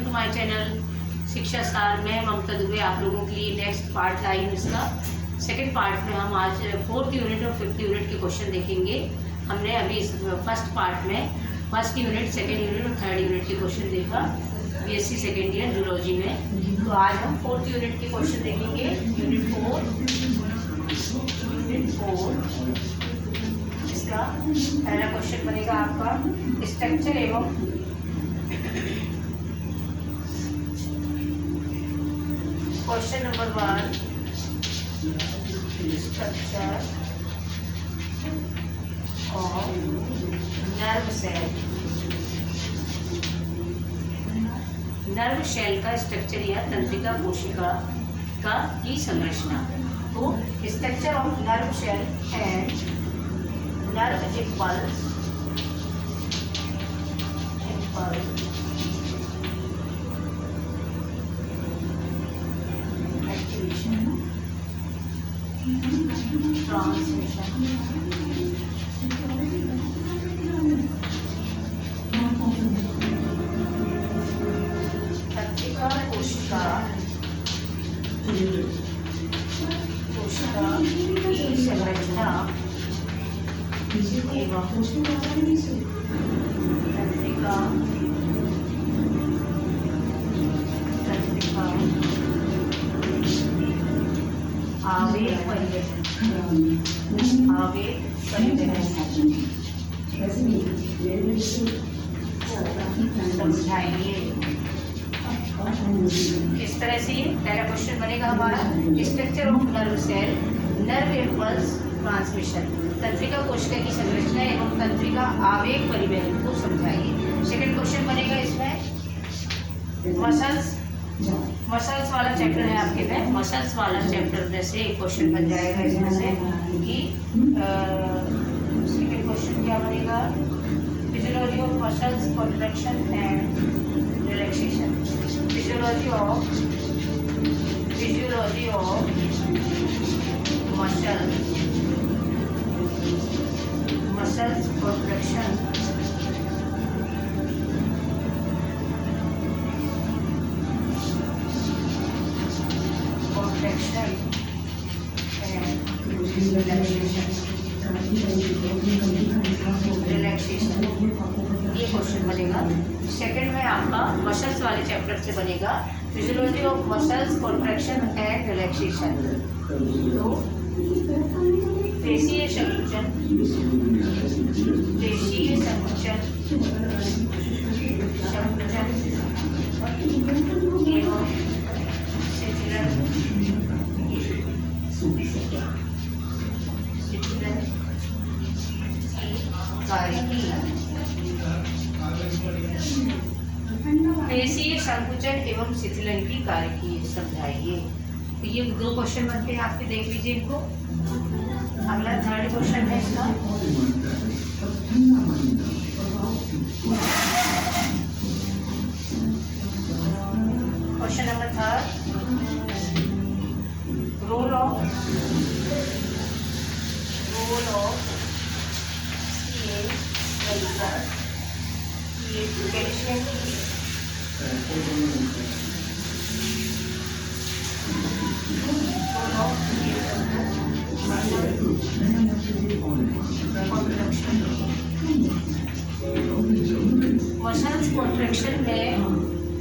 Welcome to my channel शिक्षा सार। मैं ममता दुबे आप लोगों के लिए नेक्स्ट पार्ट लाई हूँ। इसका सेकंड पार्ट में हम आज 4th यूनिट और 5th यूनिट के क्वेश्चन देखेंगे। हमने अभी इस फर्स्ट पार्ट में फर्स्ट यूनिट, सेकंड यूनिट और थर्ड यूनिट के क्वेश्चन देखा बीएससी सेकेंड ईयर जूलॉजी में। तो आज हम 4th यूनिट के क्वेश्चन देखेंगे। यूनिट 4 इसका पहला क्वेश्चन बनेगा आपका स्ट्रक्चर एवं question number 1, structure of nerve cell. Nerve cell का स्ट्रक्चर या तंत्रिका कोशिका का की संरचना। तो structure of nerve cell and nerve impulse transmission तंत्रिका कोशिका की संरचना एवं तंत्रिका आवेग परिवहन समझाइए। इस तरह से पहला क्वेश्चन बनेगा हमारा structure of nerve cell, nerve impulse transmission, तंत्रिका कोशिका की संरचना एवं तंत्रिका आवेग परिवहन को समझाइए। सेकंड क्वेश्चन बनेगा इसमें मसल्स वाला चैप्टर है आपके में। मसल्स वाला चैप्टर में से एक क्वेश्चन बन जाएगा इसमें से कि सेकंड क्वेश्चन क्या बनेगा, physiology of muscles contraction and relaxation. Physiology of muscles contraction relaxation, ये क्वेश्चन बनेगा। सेकंड में आपका मसल्स वाले चैप्टर से बनेगा physiology of muscles contraction and relaxation. तो पेशीय संकुचन एवं पेशीय संकुचन एवं शिथिलन की कार्यकी समझाइए। तो ये दो क्वेश्चन बनते हैं आपके, देख लीजिए इनको। अगला थर्ड क्वेश्चन है इसका, question number 3, role of calcium muscles contraction में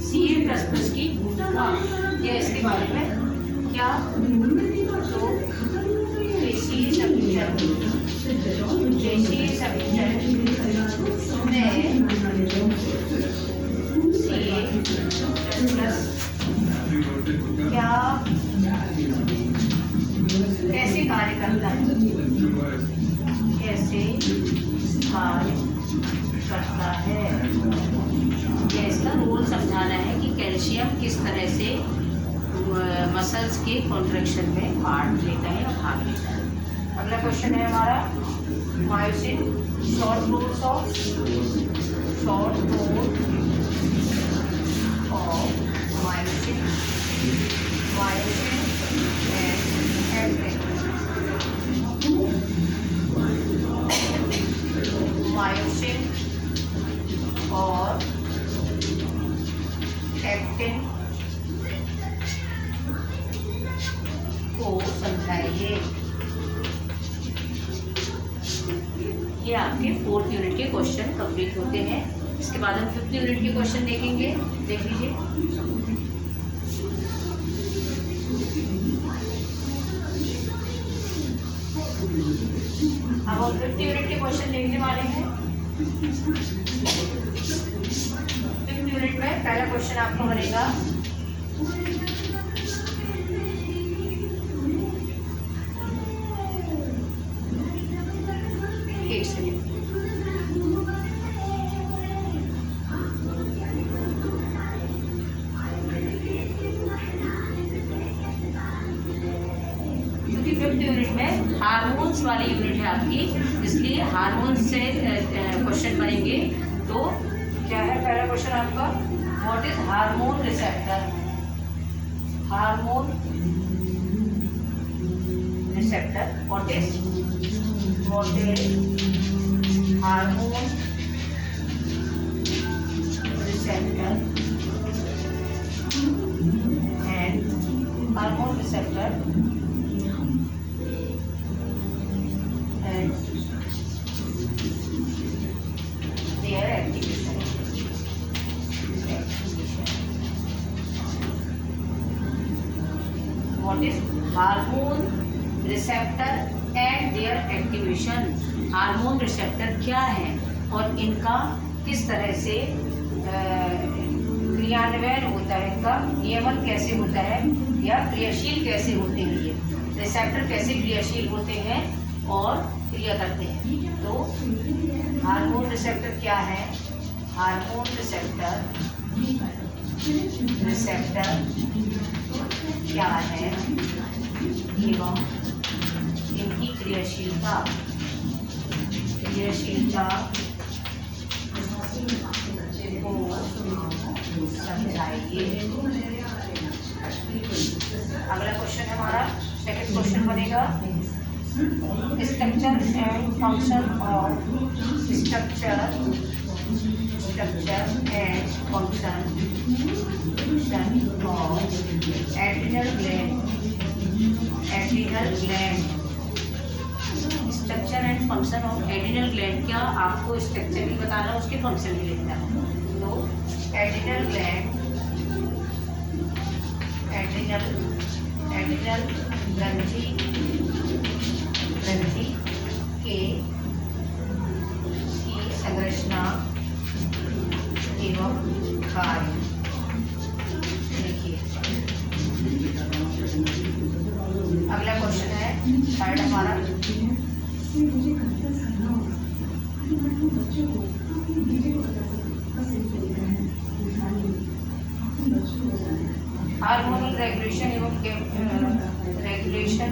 CA++ की भूमिका, या इसके बारे में क्या। तो पेशीय संकुचन क्या कैसे कार्य करता है, यह इसका रोल समझाना है कि कैल्शियम किस तरह से मसल्स के कॉन्ट्रैक्शन में पार्ट लेता है और भाग लेता है। अगला क्वेश्चन है हमारा myosin, short roles of myosin myosin और एक्टिन को समझाइए। ये आपके 4th यूनिट के क्वेश्चन कंप्लीट होते हैं। इसके बाद हम 5th यूनिट के क्वेश्चन देखेंगे। देख लीजिए। अब हम 5th यूनिट के क्वेश्चन देखने वाले हैं। 5th यूनिट में पहला क्वेश्चन आपको बनेगा हार्मोन्स वाली यूनिट है आपकी, इसलिए हार्मोन्स से क्वेश्चन बनेंगे। तो क्या है पहला क्वेश्चन आपका, what is hormone receptor? Hormone receptor, what is hormone receptor and hormone receptor their activation. What is hormone receptor and their activation? Hormone receptor क्या है और इनका किस तरह से क्रियान्वयन होता है, इनका नियमन कैसे होता है या क्रियाशील कैसे होते हैं। ये रिसेप्टर कैसे क्रियाशील होते हैं और क्रिया करते हैं। तो हार्मोन रिसेप्टर क्या है? हार्मोन रिसेप्टर क्या है एवं इनकी क्रियाशीलता को समझाइए। अगला क्वेश्चन हमारा सेकंड क्वेश्चन बनेगा structure and function of adrenal gland। Structure and function of adrenal gland. क्या आपको स्ट्रक्चर भी बताना, उसके फंक्शन भी लिखना है। तो एड्रिनल ग्रंथि की संरचना एवं कार्य देखिए। अगला क्वेश्चन है थर्ड हमारा, हार्मोनल रेगुलेशन एवं regulation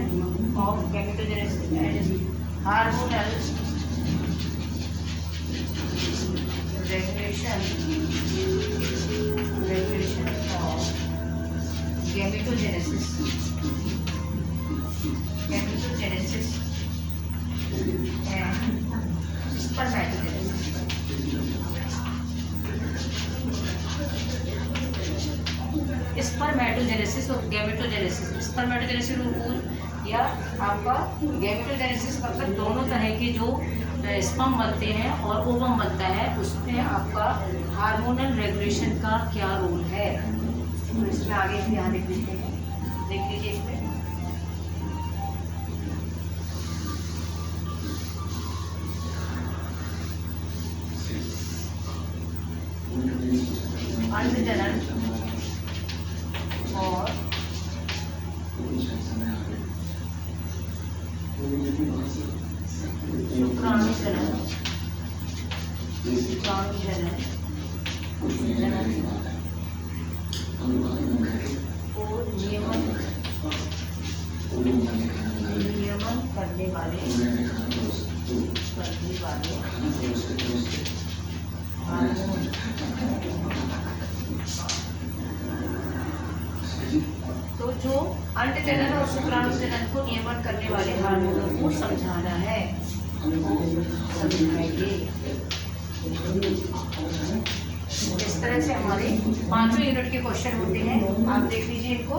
of gametogenesis and hormonal regulation of gametogenesis and spermatogenesis. Spermatogenesis और गैमेटोजेनेसिस। स्पर्मेटोजेनेसिस या आपका गैमेटोजेनेसिस मतलब दोनों तरह के जो स्पर्म बनते हैं और ओवम बनता है, उसमें आपका हार्मोनल रेगुलेशन का क्या रोल है। तो इसमें आगे भी यहाँ देख लेते हैं, देख लीजिए। इसमें अंडजनन और शुक्राणुजनन को नियमन करने वाले तो जो अंडजनन और शुक्राणुजनन को नियमन करने वाले हार्मोनों को समझाना है, समझाइए। इस तरह से हमारे 5 यूनिट के क्वेश्चन होते हैं। आप देख लीजिए इनको।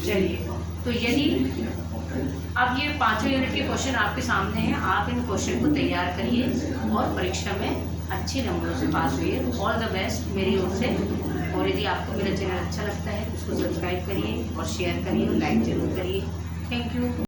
चलिए, तो यदि अब ये 5 यूनिट के क्वेश्चन आपके सामने हैं, आप इन क्वेश्चन को तैयार करिए और परीक्षा में अच्छे नंबरों से पास हुई। ऑल द बेस्ट मेरी ओर से। और यदि आपको मेरा चैनल अच्छा लगता है तो उसको सब्सक्राइब करिए और शेयर करिए और लाइक जरूर करिए। Thank you.